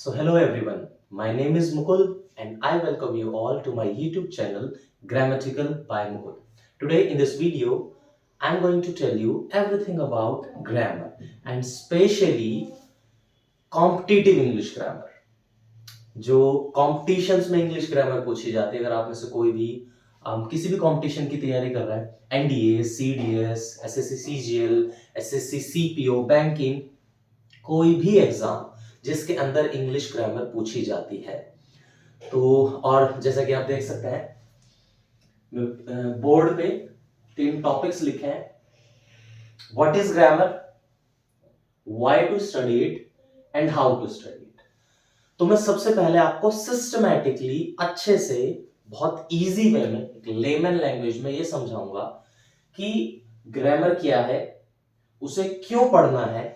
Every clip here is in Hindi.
So, hello everyone. My name is Mukul and I welcome you all to my YouTube channel Grammatical by Mukul. Today, in this video, I'm going to tell you everything about grammar and especially competitive English grammar. जो कॉम्पिटिशन्स में इंग्लिश ग्रामर पूछी जाती है, अगर आप में से कोई भी किसी भी कंपटीशन की तैयारी कर रहा है, NDA, CDS, SSC CGL, SSC CPO, banking, कोई भी एग्जाम जिसके अंदर इंग्लिश ग्रामर पूछी जाती है, तो और जैसा कि आप देख सकते हैं बोर्ड पे 3 टॉपिक्स लिखे हैं। What is grammar, why to study it and how to study it. तो मैं सबसे पहले आपको सिस्टमैटिकली अच्छे से बहुत इजी वे में एक लेमन लैंग्वेज में ये समझाऊंगा कि ग्रामर क्या है, उसे क्यों पढ़ना है,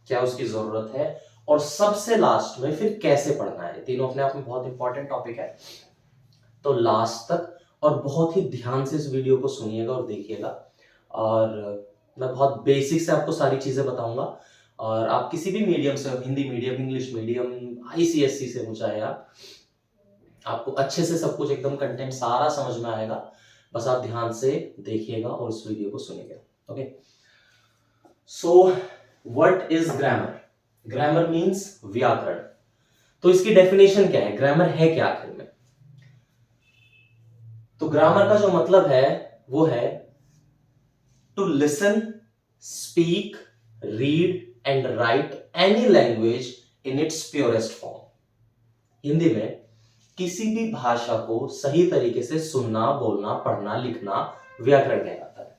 क्या उसकी जरूरत है, और सबसे लास्ट में फिर कैसे पढ़ना है। तीनों अपने आप में बहुत इंपॉर्टेंट टॉपिक है, तो लास्ट तक और बहुत ही ध्यान से इस वीडियो को सुनिएगा और देखिएगा। और मैं बहुत बेसिक से आपको सारी चीजें बताऊंगा, और आप किसी भी मीडियम से, Hindi medium, English medium, ICSC से हो चाहे आपको अच्छे से सब कुछ एकदम कंटेंट सारा समझ में आएगा। बस आप ध्यान से देखिएगा और इस वीडियो को सुनिएगा। Okay, so what is grammar? Grammar means व्याकरण। तो इसकी डेफिनेशन क्या है, ग्रामर है क्या आखिर में? तो ग्रामर का जो मतलब है वो है to listen, speak, read and write any language in its purest form. Hindi में किसी भी भाषा को सही तरीके से सुनना, बोलना, पढ़ना, लिखना व्याकरण कहलाता है।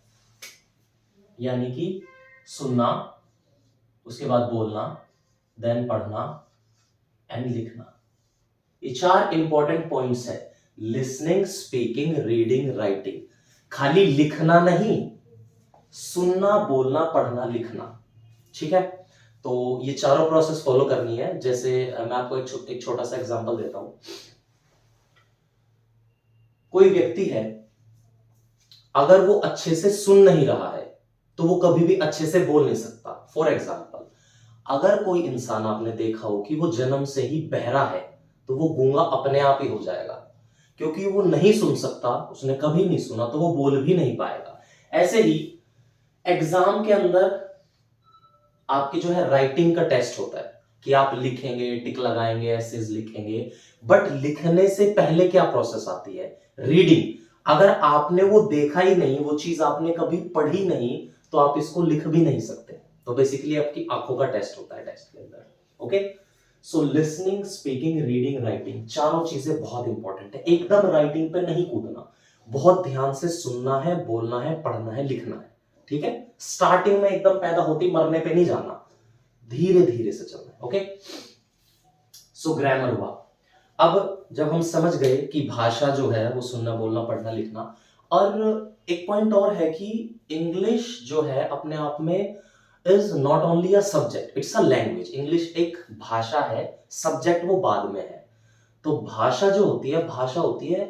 यानी कि सुनना, उसके बाद बोलना, देन पढ़ना एंड लिखना। ये 4 इंपॉर्टेंट पॉइंट्स है। Listening, speaking, reading, writing. खाली लिखना नहीं, सुनना, बोलना, पढ़ना, लिखना। ठीक है, तो ये चारों प्रोसेस फॉलो करनी है। जैसे मैं आपको एक छोटा सा एग्जांपल देता हूं। कोई व्यक्ति है, अगर वो अच्छे से सुन नहीं रहा है तो वो कभी भी अच्छे से बोल नहीं सकता। फॉर एग्जाम्पल, अगर कोई इंसान आपने देखा हो कि वो जन्म से ही बहरा है, तो वो गूंगा अपने आप ही हो जाएगा, क्योंकि वो नहीं सुन सकता, उसने कभी नहीं सुना, तो वो बोल भी नहीं पाएगा। ऐसे ही एग्जाम के अंदर आपकी जो है राइटिंग का टेस्ट होता है कि आप लिखेंगे, टिक लगाएंगे, एसेज लिखेंगे, बट लिखने से पहले क्या प्रोसेस आती है? रीडिंग। अगर आपने वो देखा ही नहीं, वो चीज आपने कभी पढ़ी नहीं, तो आप इसको लिख भी नहीं सकते। तो बेसिकली आपकी आंखों का टेस्ट होता है टेस्ट के अंदर। ओके, सो लिसनिंग, स्पीकिंग, रीडिंग, राइटिंग, चारों चीजें बहुत इंपॉर्टेंट है। एकदम राइटिंग पे नहीं कूदना, बहुत ध्यान से सुनना है, बोलना है, पढ़ना है, लिखना है। ठीक है, स्टार्टिंग में एकदम पैदा होती मरने पे नहीं जाना, धीरे धीरे से चलना है। ओके, सो ग्रामर हुआ। अब जब हम समझ गए कि भाषा जो है वो सुनना, बोलना, पढ़ना, लिखना, और एक पॉइंट और है कि इंग्लिश जो है अपने आप में is not only a subject, it's a language. English एक भाषा है, सब्जेक्ट वो बाद में है। तो भाषा जो होती है, भाषा होती है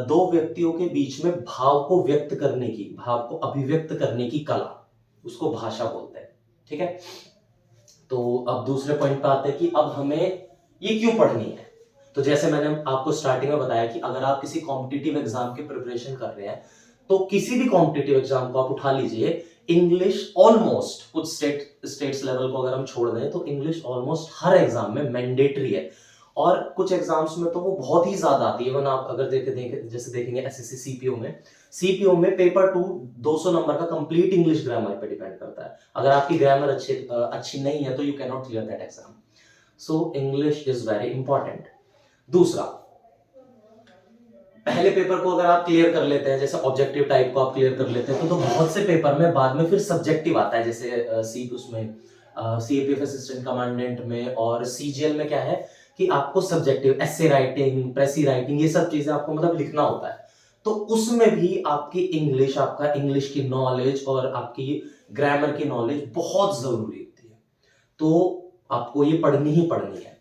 दो व्यक्तियों के बीच में भाव को व्यक्त करने की, भाव को अभिव्यक्त करने की कला, उसको भाषा बोलते हैं। ठीक है, तो अब दूसरे पॉइंट पे आते हैं कि अब हमें ये क्यों पढ़नी है। तो जैसे मैंने आपको स्टार्टिंग में बताया कि अगर आप किसी कॉम्पिटिटिव एग्जाम की प्रिपरेशन कर रहे हैं, तो किसी भी कॉम्पिटिटिव एग्जाम को आप उठा लीजिए, इंग्लिश ऑलमोस्ट, कुछ स्टेट्स लेवल को अगर हम छोड़ दें तो इंग्लिश ऑलमोस्ट हर एग्जाम में मैंडेटरी है, और कुछ एग्जाम्स में तो वो बहुत ही ज्यादा आती है। इवन आप अगर जैसे देखेंगे एसएससी सीपीओ में पेपर 2 200 नंबर का कंप्लीट इंग्लिश ग्रामर पे डिपेंड करता है। अगर आपकी ग्रामर अच्छी नहीं है तो you can not clear that exam. So English is very important. दूसरा, पहले पेपर को अगर आप क्लियर कर लेते हैं, जैसे ऑब्जेक्टिव टाइप को आप क्लियर कर लेते हैं, तो बहुत से पेपर में बाद में फिर सब्जेक्टिव आता है। जैसे सीएपीएफ असिस्टेंट कमांडेंट में और सीजीएल में क्या है कि आपको सब्जेक्टिव, एसे राइटिंग, प्रेसी राइटिंग, ये सब चीजें आपको मतलब लिखना होता है। तो उसमें भी आपकी इंग्लिश, आपका इंग्लिश की नॉलेज और आपकी ग्रामर की नॉलेज बहुत जरूरी होती है। तो आपको ये पढ़नी ही पढ़नी है।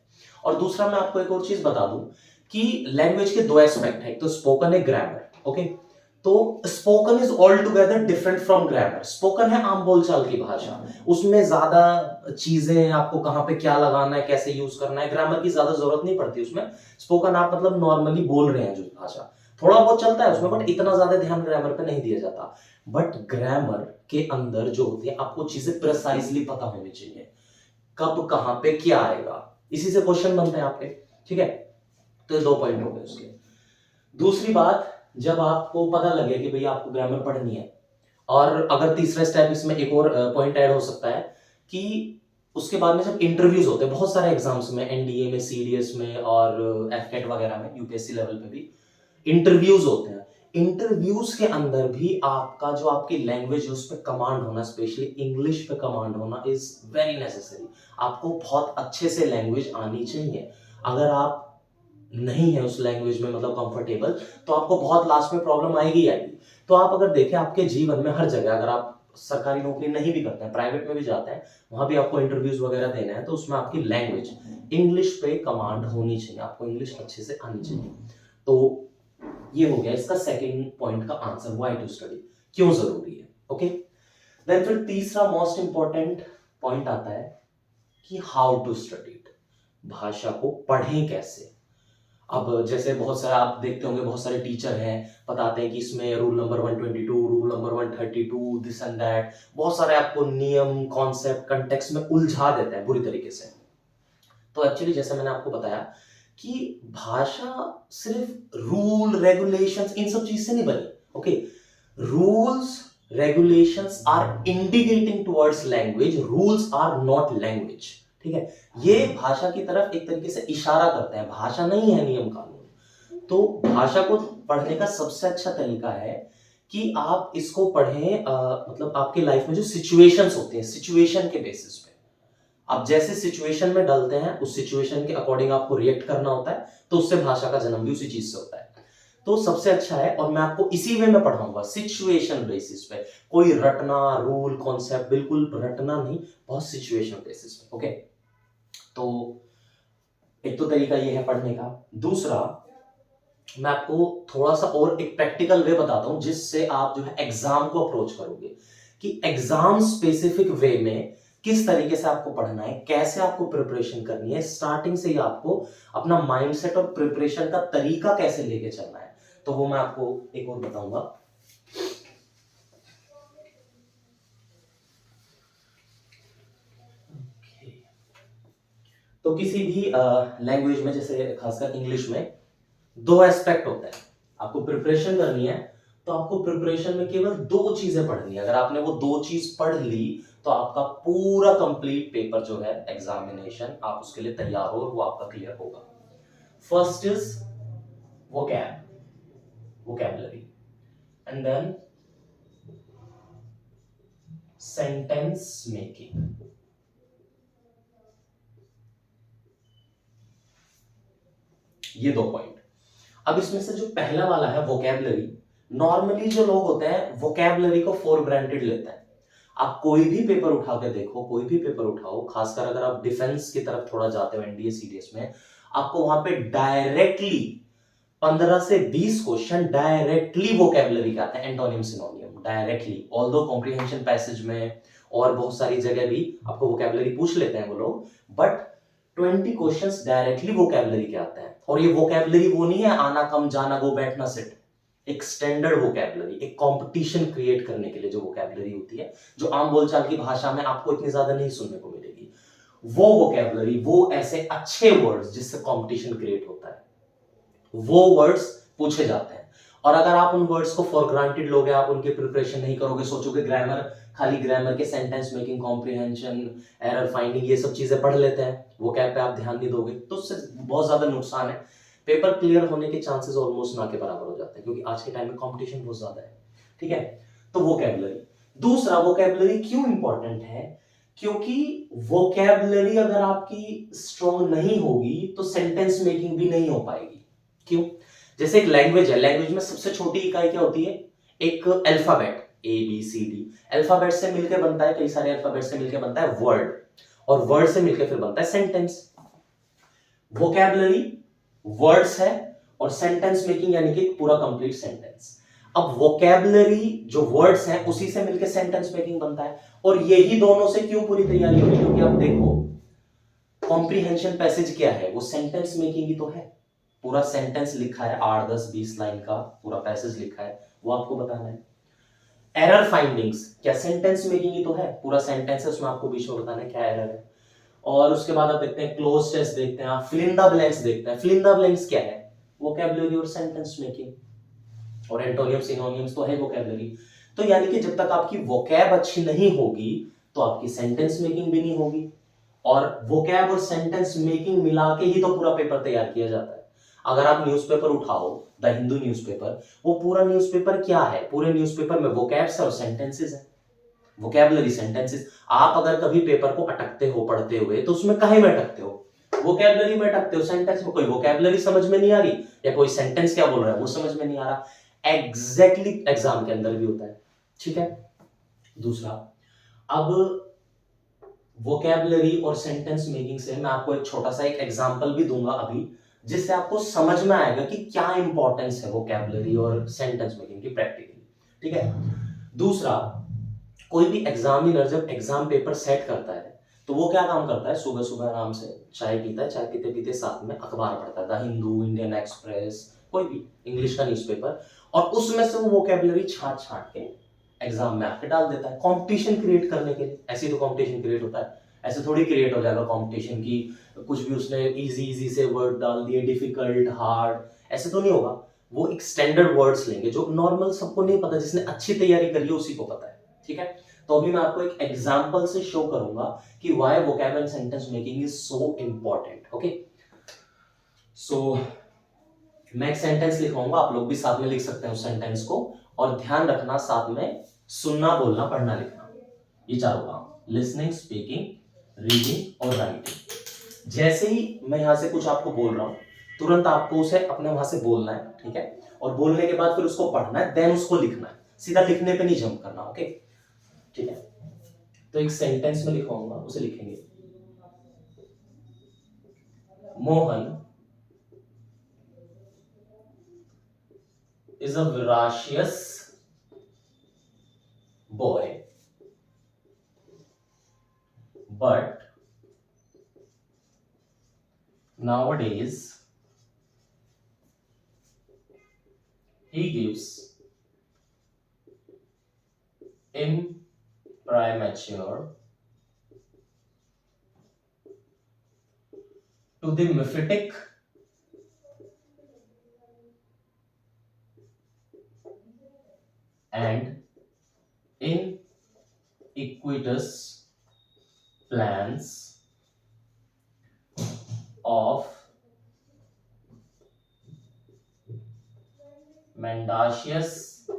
और दूसरा, मैं आपको एक और चीज बता दूं कि लैंग्वेज के 2 एस्पेक्ट है, एक तो स्पोकन है, ग्रामर। ओके, तो spoken is all together different from grammar. Spoken है आम बोलचाल की भाषा, उसमें ज्यादा चीजें आपको कहाँ पे क्या लगाना है, कैसे यूज करना है, ग्रामर की ज्यादा जरूरत नहीं पड़ती उसमें। स्पोकन आप मतलब नॉर्मली बोल रहे हैं जो भाषा, थोड़ा बहुत चलता है उसमें, बट इतना ज्यादा ध्यान ग्रामर पे नहीं दिया जाता। बट ग्रामर के अंदर जो होती है, आपको चीजें प्रिसाइजली पता होनी चाहिए, कब कहां पे क्या आएगा, इसी से क्वेश्चन बनते हैं आपके। ठीक है, तो ये 2 पॉइंट हो गए उसके। दूसरी बात, जब आपको पता लगे कि भैया आपको ग्रामर पढ़नी है, और अगर तीसरा स्टेप इसमें एक और पॉइंट ऐड हो सकता है कि उसके बाद में जब इंटरव्यूज होते हैं बहुत सारे एग्जाम्स में, एनडीए में, सीडीएस में और एफकेट वगैरह में, यूपीएससी लेवल पे भी इंटरव्यूज होते हैं। इंटरव्यूज के अंदर भी आपका जो आपकी लैंग्वेज है उस पर कमांड होना, स्पेशली इंग्लिश पे कमांड होना इज वेरी नेसेसरी। आपको बहुत अच्छे से लैंग्वेज आनी चाहिए। अगर आप नहीं है उस लैंग्वेज में मतलब कंफर्टेबल, तो आपको बहुत लास्ट में प्रॉब्लम आएगी आएगी। तो आप अगर देखें आपके जीवन में हर जगह, अगर आप सरकारी नौकरी नहीं भी करते हैं, प्राइवेट में भी जाते हैं, वहां भी आपको इंटरव्यूज वगैरह देना है, तो उसमें आपकी लैंग्वेज इंग्लिश पे कमांड होनी चाहिए, आपको इंग्लिश अच्छे से आनी चाहिए। तो ये हो गया इसका सेकंड पॉइंट का आंसर, व्हाई टू स्टडी, क्यों जरूरी है। ओके, देन फिर तीसरा मोस्ट इंपॉर्टेंट पॉइंट आता है कि हाउ टू स्टडी इट, भाषा को पढ़ें कैसे। अब जैसे बहुत सारे आप देखते होंगे, बहुत सारे टीचर हैं बताते हैं कि इसमें rule number 122, rule number 132, this and that, बहुत सारे आपको नियम, कॉन्सेप्ट, कंटेक्स्ट में उलझा देते हैं बुरी तरीके से। तो एक्चुअली जैसे मैंने आपको बताया कि भाषा सिर्फ रूल रेगुलेशंस इन सब चीज से नहीं बनी। Okay, rules regulations are indicating towards language, rules are not language. ठीक है, ये भाषा की तरफ एक तरीके से इशारा करते हैं, भाषा नहीं है नियम कानून। तो भाषा को पढ़ने का सबसे अच्छा तरीका है कि आप इसको पढ़ें, मतलब आपके लाइफ में जो सिचुएशंस होती हैं, सिचुएशन के बेसिस पे आप जैसे सिचुएशन में डलते हैं, उस सिचुएशन के अकॉर्डिंग आपको रिएक्ट करना होता है, तो उससे भाषा का जन्म भी उसी चीज से होता है। तो सबसे अच्छा है, और मैं आपको इसी वे में पढ़ाऊंगा, सिचुएशन बेसिस पे, कोई रटना रूल कॉन्सेप्ट बिल्कुल रटना नहीं, बहुत सिचुएशन बेसिस पे। ओके, तो एक तो तरीका ये है पढ़ने का। दूसरा, मैं आपको थोड़ा सा और एक प्रैक्टिकल वे बताता हूं जिससे आप जो है एग्जाम को अप्रोच करोगे, कि एग्जाम स्पेसिफिक वे में किस तरीके से आपको पढ़ना है, कैसे आपको प्रिपरेशन करनी है, स्टार्टिंग से ही आपको अपना माइंडसेट और प्रिपरेशन का तरीका कैसे लेके चलना है, तो वो मैं आपको एक और बताऊंगा। तो किसी भी लैंग्वेज में, जैसे खासकर इंग्लिश में, 2 एस्पेक्ट होते हैं। आपको प्रिपरेशन करनी है तो आपको प्रिपरेशन में केवल 2 चीजें पढ़नी है। अगर आपने वो 2 चीज पढ़ ली तो आपका पूरा कंप्लीट पेपर जो है एग्जामिनेशन, आप उसके लिए तैयार हो और वो आपका क्लियर होगा। First is vocabulary, and then sentence making. ये 2 पॉइंट। अब इसमें से जो पहला वाला है वोकैबुलरी, नॉर्मली जो लोग होते हैं वोकैबुलरी को फॉर ग्रांटेड लेते हैं। आप कोई भी पेपर उठा के देखो, कोई भी पेपर उठाओ, खासकर अगर आप डिफेंस की तरफ थोड़ा जाते हो, एनडीए सीडीएस में, आपको वहां पे डायरेक्टली 15 से 20 क्वेश्चन डायरेक्टली वोकैबुलरी के आते हैं, antonym synonym directly. Although comprehension passage में और बहुत सारी जगह भी आपको वोकैबुलरी पूछ लेते हैं वो लोग, बट 20 क्वेश्चंस डायरेक्टली वोकैबुलरी के आते हैं। और ये वोकैबुलरी वो नहीं है आना कम जाना गो बैठना सिट, एक स्टैंडर्ड वोकैबुलरी, एक कंपटीशन क्रिएट करने के लिए जो वोकैबुलरी होती है, जो आम बोलचाल की भाषा में आपको इतनी ज्यादा नहीं सुनने को मिलेगी, वो वोकैबुलरी, वो ऐसे अच्छे वर्ड्स जिससे कंपटीशन क्रिएट होता है, वो वर्ड्स पूछे जाते हैं। और अगर आप उन वर्ड्स को फॉर ग्रांटेड लोगे, आप उनकी प्रिपरेशन नहीं करोगे, सोचोगे ग्रामर, खाली ग्रामर के sentence making, comprehension, error finding, ये सब चीजें पढ़ लेते हैं, वो कैब पे आप ध्यान नहीं दोगे, तो उससे बहुत ज्यादा नुकसान है। पेपर क्लियर होने के चांसेस ऑलमोस्ट ना के बराबर हो जाते हैं, क्योंकि आज के टाइम में कंपटीशन बहुत ज्यादा है। ठीक है, तो वोकैबुलरी। दूसरा, वोकैबुलरी क्यों इंपॉर्टेंट है, क्योंकि वोकैबुलरी अगर आपकी स्ट्रॉन्ग नहीं होगी तो सेंटेंस मेकिंग भी नहीं हो पाएगी। क्यों? जैसे एक लैंग्वेज है, लैंग्वेज में सबसे छोटी इकाई क्या होती है? एक alphabet, A B C D. Alphabet से मिलकर बनता है, कई सारे अल्फाबेट से मिलकर बनता है वर्ड, और वर्ड से मिलकर फिर बनता है सेंटेंस। वोकैबुलरी वर्ड्स है और सेंटेंस मेकिंग यानी कि पूरा कंप्लीट सेंटेंस। अब वोकैबुलरी जो वर्ड्स हैं उसी से मिलके सेंटेंस मेकिंग बनता है, और यही दोनों से क्यों पूरी तैयारी होगी, क्योंकि आप देखो कॉम्प्रीहेंशन पैसेज क्या है, वो सेंटेंस मेकिंग ही तो है। पूरा सेंटेंस लिखा है, 8 10 20 लाइन का पूरा पैसेज लिखा है, वो आपको बताना है। एरर फाइंडिंग्स क्या सेंटेंस मेकिंग ही तो है, पूरा सेंटेंस है, उसमें आपको बीच में बताना है क्या एरर है। और उसके बाद आप देखते हैं क्लोज टेस्ट, देखते हैं आप फिल इन द ब्लैंक्स, देखते हैं फिल इन द ब्लैंक्स क्या है, वोकैबुलरी और सेंटेंस मेकिंग, और एंटोनियम्स सिनोनिम्स तो है वोकैबुलरी। तो यानी कि जब तक आपकी वोकैब अच्छी नहीं होगी तो आपकी सेंटेंस मेकिंग भी नहीं होगी, और वोकैब और सेंटेंस मेकिंग मिला के ही तो पूरा पेपर तैयार किया जाता है। अगर आप न्यूज़पेपर उठाओ, द हिंदू न्यूज़पेपर, वो पूरा न्यूज़पेपर क्या है, पूरे न्यूज़पेपर में वोकैब्स और सेंटेंसेस है, वोकैबुलरी सेंटेंसेस। आप अगर कभी पेपर को अटकते हो पढ़ते हुए तो उसमें काहे में अटकते हो, वोकैबुलरी में अटकते हो, सेंटेंस में। कोई वोकैबुलरी समझ में नहीं आ रही या कोई सेंटेंस क्या बोल रहा है वो समझ में नहीं आ रहा, एग्जैक्टली एग्जाम के अंदर भी होता है। ठीक है। दूसरा, अब वोकैबुलरी और सेंटेंस मेकिंग से मैं आपको एक छोटा सा एक एग्जांपल भी दूंगा अभी, जिससे आपको समझ में आएगा कि क्या इंपॉर्टेंस है वोकैबुलरी और सेंटेंस मेकिंग की प्रैक्टिकली। ठीक है। दूसरा, कोई भी एग्जामिनर जब एग्जाम पेपर सेट करता है तो वो क्या काम करता है, सुबह सुबह आराम से चाय पीता है, चाय पीते पीते साथ में अखबार पढ़ता है, द हिंदू, इंडियन एक्सप्रेस, कोई भी इंग्लिश का न्यूज़पेपर, और उसमें से वो वोकैबुलरी छांट छांट के एग्जाम में आके डाल देता है, कंपटीशन क्रिएट करने के लिए। ऐसे तो कंपटीशन क्रिएट होता है, ऐसे थोड़ी क्रिएट हो जाएगा कंपटीशन की कुछ भी उसने इजी इजी से वर्ड डाल दिए, डिफिकल्ट हार्ड, ऐसे तो नहीं होगा। वो एक स्टैंडर्ड वर्ड्स लेंगे जो नॉर्मल सबको नहीं पता, जिसने अच्छी तैयारी करी है उसी को पता है। ठीक है। तो अभी मैं आपको एक एग्जांपल से शो करूंगा कि why vocab and sentence making is so important. Okay, so मैं एक सेंटेंस लिखवाऊंगा, आप लोग भी साथ में लिख सकते हैं उस सेंटेंस को, और ध्यान रखना साथ में सुनना, बोलना, पढ़ना, लिखना, ये चारों काम, लिसनिंग, स्पीकिंग, रीडिंग और राइटिंग। जैसे ही मैं यहां से कुछ आपको बोल रहा हूं तुरंत आपको उसे अपने वहां से बोलना है। ठीक है। और बोलने के बाद फिर उसको पढ़ना है, देन उसको लिखना है, सीधा लिखने पे नहीं जंप करना। ओके, ठीक है। तो एक सेंटेंस में लिखवाऊंगा, उसे लिखेंगे, Mohan is a voracious boy, but nowadays he gives imprimatur to the mephitic and iniquitous plans of mendacious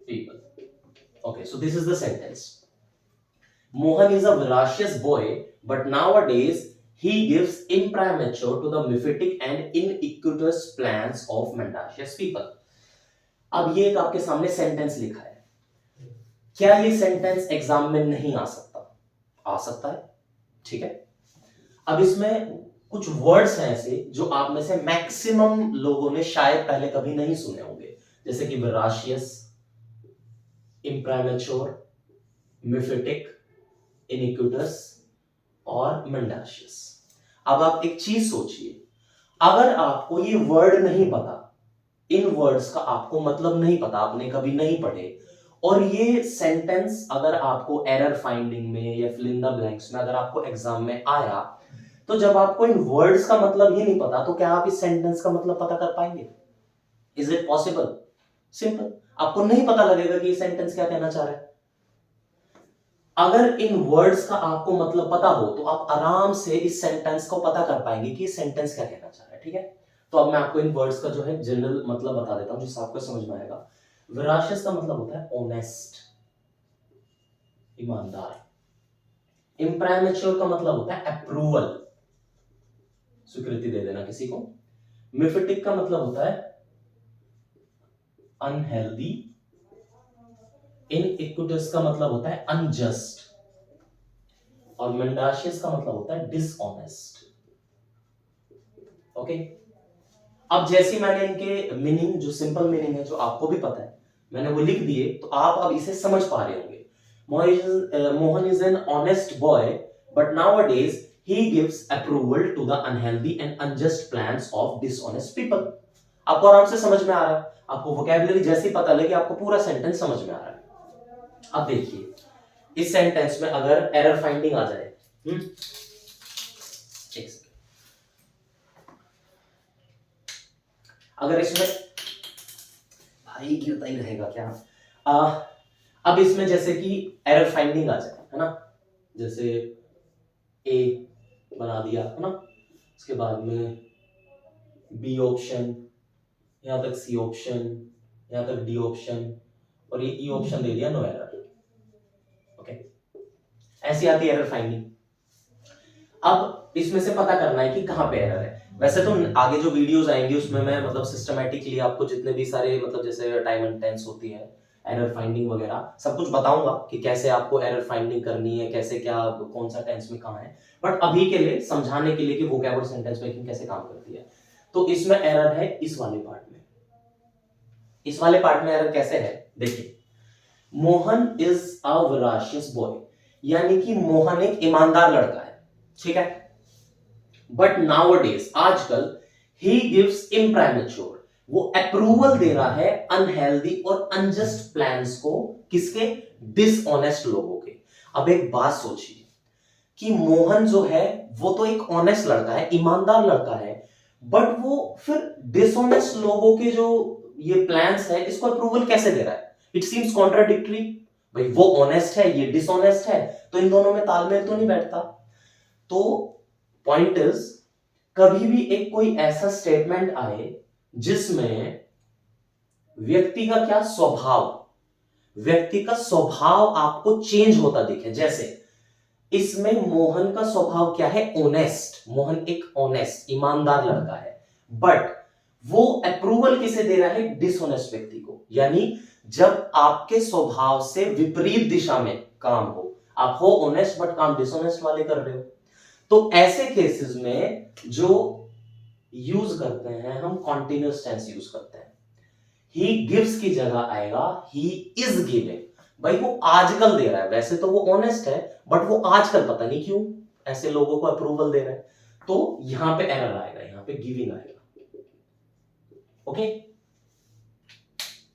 people. Okay, so this is the sentence. Mohan is a voracious boy, but nowadays he gives imprimatur to the mephitic and iniquitous plans of mendacious people. अब ये एक आपके सामने सेंटेंस लिखा है, क्या ये सेंटेंस एग्जाम में नहीं आ सकता? आ सकता है। ठीक है। अब इसमें कुछ वर्ड्स हैं ऐसे जो आप में से मैक्सिमम लोगों ने शायद पहले कभी नहीं सुने होंगे, जैसे कि वराशियस, इम्प्रामेच्योर, मिफेटिक, इनिक्विटस और मेंडाशियस। अब आप एक चीज सोचिए, अगर आपको ये वर्ड नहीं पता, इन वर्ड्स का आपको मतलब नहीं पता, आपने कभी नहीं पढ़े, और ये सेंटेंस अगर आपको एरर फाइंडिंग में या फिल इन द ब्लैंक्स में अगर आपको एग्जाम में आया, तो जब आपको इन वर्ड्स का मतलब ही नहीं पता तो क्या आप इस सेंटेंस का मतलब पता कर पाएंगे? Is it possible? सिंपल, आपको नहीं पता लगेगा कि ये सेंटेंस क्या कहना चाह रहा है। अगर इन वर्ड्स का आपको मतलब पता हो तो आप आराम से इस सेंटेंस को पता कर पाएंगे कि ये सेंटेंस क्या कहना चाह रहा है। ठीक है। तो अब मैं आपको इन वर्ड्स का जो है जनरल मतलब बता देता हूं जिससे आपको समझ में आएगा। वेराशियस का मतलब होता है ऑनेस्ट, ईमानदार। इम्प्रामेच्योर का मतलब होता है अप्रूवल, स्वीकृति दे देना किसी को। मिफेटिक का मतलब होता है अनहेल्दी। इनइक्विटस का मतलब होता है अनजस्ट, और मेंडाशियस का मतलब होता है डिसऑनेस्ट। ओके। अब जैसे मैंने इनके मीनिंग, जो सिंपल मीनिंग है जो आपको भी पता है, मैंने वो लिख दिए, तो आप अब इसे समझ पा रहे होंगे। Mohan is an honest boy but nowadays he gives approval to the unhealthy and unjust plans of dishonest people. आपको आराम से समझ में आ रहा है, आपको वोकैबुलरी जैसे ही पता लगे आपको पूरा सेंटेंस समझ में आ रहा है। अब देखिए इस सेंटेंस में अगर एरर फाइंडिंग आ जाए, एक सेकंड, अगर इसमें भाई गिरता ही रहेगा क्या, अब इसमें जैसे कि एरर फाइंडिंग आ जाए, है ना, जैसे ए बना दिया, है ना, उसके बाद में बी ऑप्शन, यहां तक सी ऑप्शन, यहां तक डी ऑप्शन, और ये ई ऑप्शन दे दिया, नो एरर। ओके, ऐसी आती है एरर फाइंडिंग। अब इसमें से पता करना है कि कहां पे एरर है। वैसे तो आगे जो वीडियोस आएंगी उसमें मैं मतलब सिस्टमैटिकली आपको जितने भी सारे मतलब जैसे टाइम एंड टेंस होती है, एरर फाइंडिंग वगैरह सब कुछ बताऊंगा कि कैसे आपको एरर फाइंडिंग करनी है, कैसे क्या कौन सा टेंस में कहां है। बट अभी के लिए समझाने के लिए कि वोकैबुलरी सेंटेंस मेकिंग कैसे काम करती है, तो इसमें एरर है इस वाले पार्ट में। इस वाले पार्ट में एरर कैसे है, देखिए, मोहन इज अ वराशियस बॉय, यानी कि मोहन एक ईमानदार लड़का है, ठीक है। बट नाउअडेज आजकल ही गिव्स इम्प्रीमेच्योर, वो अप्रूवल दे रहा है अनहेल्दी और अनजस्ट प्लान्स को, किसके, डिसऑनेस्ट लोगों के। अब एक बात सोचिए कि मोहन जो है वो तो एक ऑनेस्ट लड़का है, ईमानदार लड़का है, बट वो फिर डिसऑनेस्ट लोगों के जो ये प्लान्स है इसको अप्रूवल कैसे दे रहा है। It seems contradictory. भाई वो ऑनेस्ट है, ये डिसऑनेस्ट है, तो इन दोनों में तालमेल तो नहीं बैठता। तो पॉइंट इज, कभी भी एक कोई ऐसा स्टेटमेंट आए जिसमें व्यक्ति का क्या स्वभाव, व्यक्ति का स्वभाव आपको चेंज होता दिखे, जैसे इसमें मोहन का स्वभाव क्या है, ऑनेस्ट, मोहन एक ऑनेस्ट ईमानदार लड़का है, बट वो अप्रूवल किसे दे रहा है, डिसऑनेस्ट व्यक्ति को। यानी जब आपके स्वभाव से विपरीत दिशा में काम हो, आप हो ऑनेस्ट बट काम डिसऑनेस्ट वाले कर रहे हो, तो ऐसे केसेस में जो यूज करते हैं हम कॉन्टिन्यूअस टेंस यूज करते हैं। ही गिव्स की जगह आएगा ही इज गिविंग। भाई वो आजकल दे रहा है, वैसे तो वो ऑनेस्ट है बट वो आजकल पता नहीं क्यों ऐसे लोगों को अप्रूवल दे रहा है, तो यहां पे एरर आएगा, यहां पे गिविंग आएगा। ओके,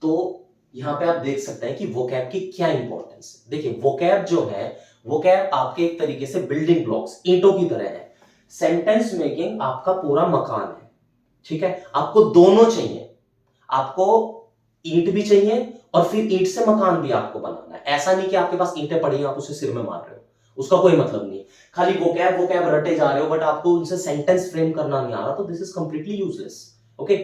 तो यहां पे आप देख सकते हैं कि वोकैब की क्या इंपॉर्टेंस है। देखिए वोकैब जो है, वोकैब आपके एक तरीके से बिल्डिंग ब्लॉक्स, ईंटों की तरह है। सेंटेंस मेकिंग आपका पूरा मकान है, ठीक है, आपको दोनों चाहिए, आपको ईंट भी चाहिए और फिर ईंट से मकान भी आपको बनाना है। ऐसा नहीं कि आपके पास ईंटें पड़ी हैं आप उसे सिर में मार रहे हो, उसका कोई मतलब नहीं। खाली वोकैब वोकैब रटे जा रहे हो बट आपको उनसे सेंटेंस फ्रेम करना नहीं आ रहा, तो this is completely useless. Okay,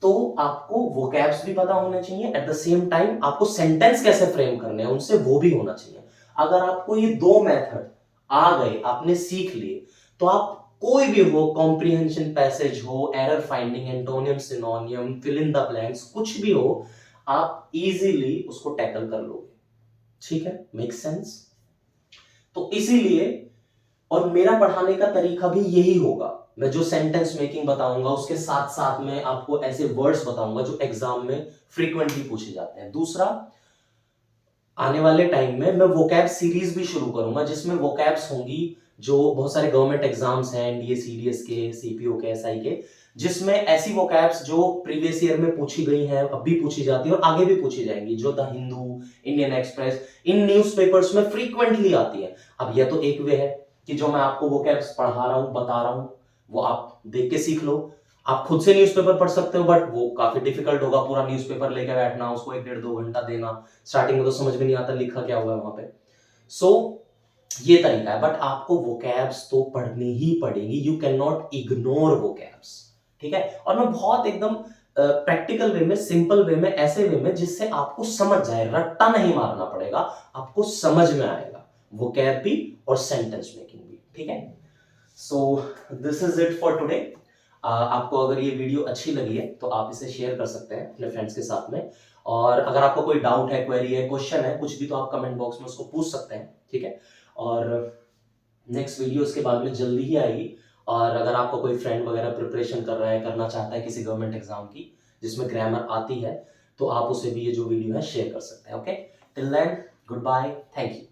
तो आपको वोकैब्स भी पता होने चाहिए, एट द सेम टाइम आपको सेंटेंस कैसे फ्रेम करने हैं उनसे वो भी होना चाहिए। अगर आपको ये दो मेथड आ गए, आपने सीख लिए, तो आप कोई भी हो, कॉम्प्रिहेंशन पैसेज हो, error finding, antonym synonym, fill in the blanks, कुछ भी हो, आप इजीली उसको टैकल कर लोगे। ठीक है, मेक सेंस। तो इसीलिए, और मेरा पढ़ाने का तरीका भी यही होगा, मैं जो सेंटेंस मेकिंग बताऊंगा उसके साथ साथ में आपको ऐसे वर्ड्स बताऊंगा जो एग्जाम में फ्रीक्वेंटली पूछे जाते हैं। दूसरा, आने वाले टाइम में मैं वोकैब सीरीज भी शुरू करूंगा जिसमें वोकैब्स होंगी जो बहुत सारे गवर्नमेंट एग्जाम्स हैं, एनडीए, सीडीएस के, सीपीओ के, एसआई के, जिसमें ऐसी वोकैब्स जो प्रीवियस ईयर में पूछी गई हैं, अब भी पूछी जाती है और आगे भी पूछी जाएंगी, जो the Hindu, Indian express, in newspapers में फ्रीक्वेंटली आती है। अब यह तो एक वे है कि जो मैं आपको वोकैब्स पढ़ा रहा हूं, बता रहा हूं, वो आप देख के सीख लो। आप खुद से न्यूज़पेपर पढ़ सकते हो बट वो काफी डिफिकल्ट होगा, पूरा न्यूज़पेपर लेकर बैठना, उसको 1-1.5-2 घंटा देना, स्टार्टिंग में तो समझ में नहीं आता लिखा क्या हुआ है वहां पे। सो ये तरीका है, बट आपको वोकैब्स तो पढ़नी ही पड़ेगी, you can not ignore vocabs. ठीक है, और मैं बहुत एकदम प्रैक्टिकल वे में, सिंपल वे में, ऐसे वे में जिससे आपको समझ जाए, रट्टा नहीं मारना पड़ेगा, आपको समझ में आएगा, वोकैब भी और सेंटेंस मेकिंग भी। ठीक है, so this is it for today. आपको अगर ये वीडियो अच्छी लगी है तो आप इसे शेयर कर सकते हैं अपने फ्रेंड्स के साथ में, और अगर आपको कोई डाउट है, क्वेरी है, क्वेश्चन है, कुछ भी, तो आप कमेंट बॉक्स में उसको पूछ सकते हैं। ठीक है, और नेक्स्ट वीडियो इसके बाद में जल्दी ही आएगी। और अगर आपको कोई फ्रेंड वगैरह प्रिपरेशन कर रहा है, करना चाहता है किसी गवर्नमेंट एग्जाम की जिसमें ग्रामर आती है, तो आप उसे भी ये जो वीडियो है शेयर कर सकते हैं। Okay, till then goodbye, thank you.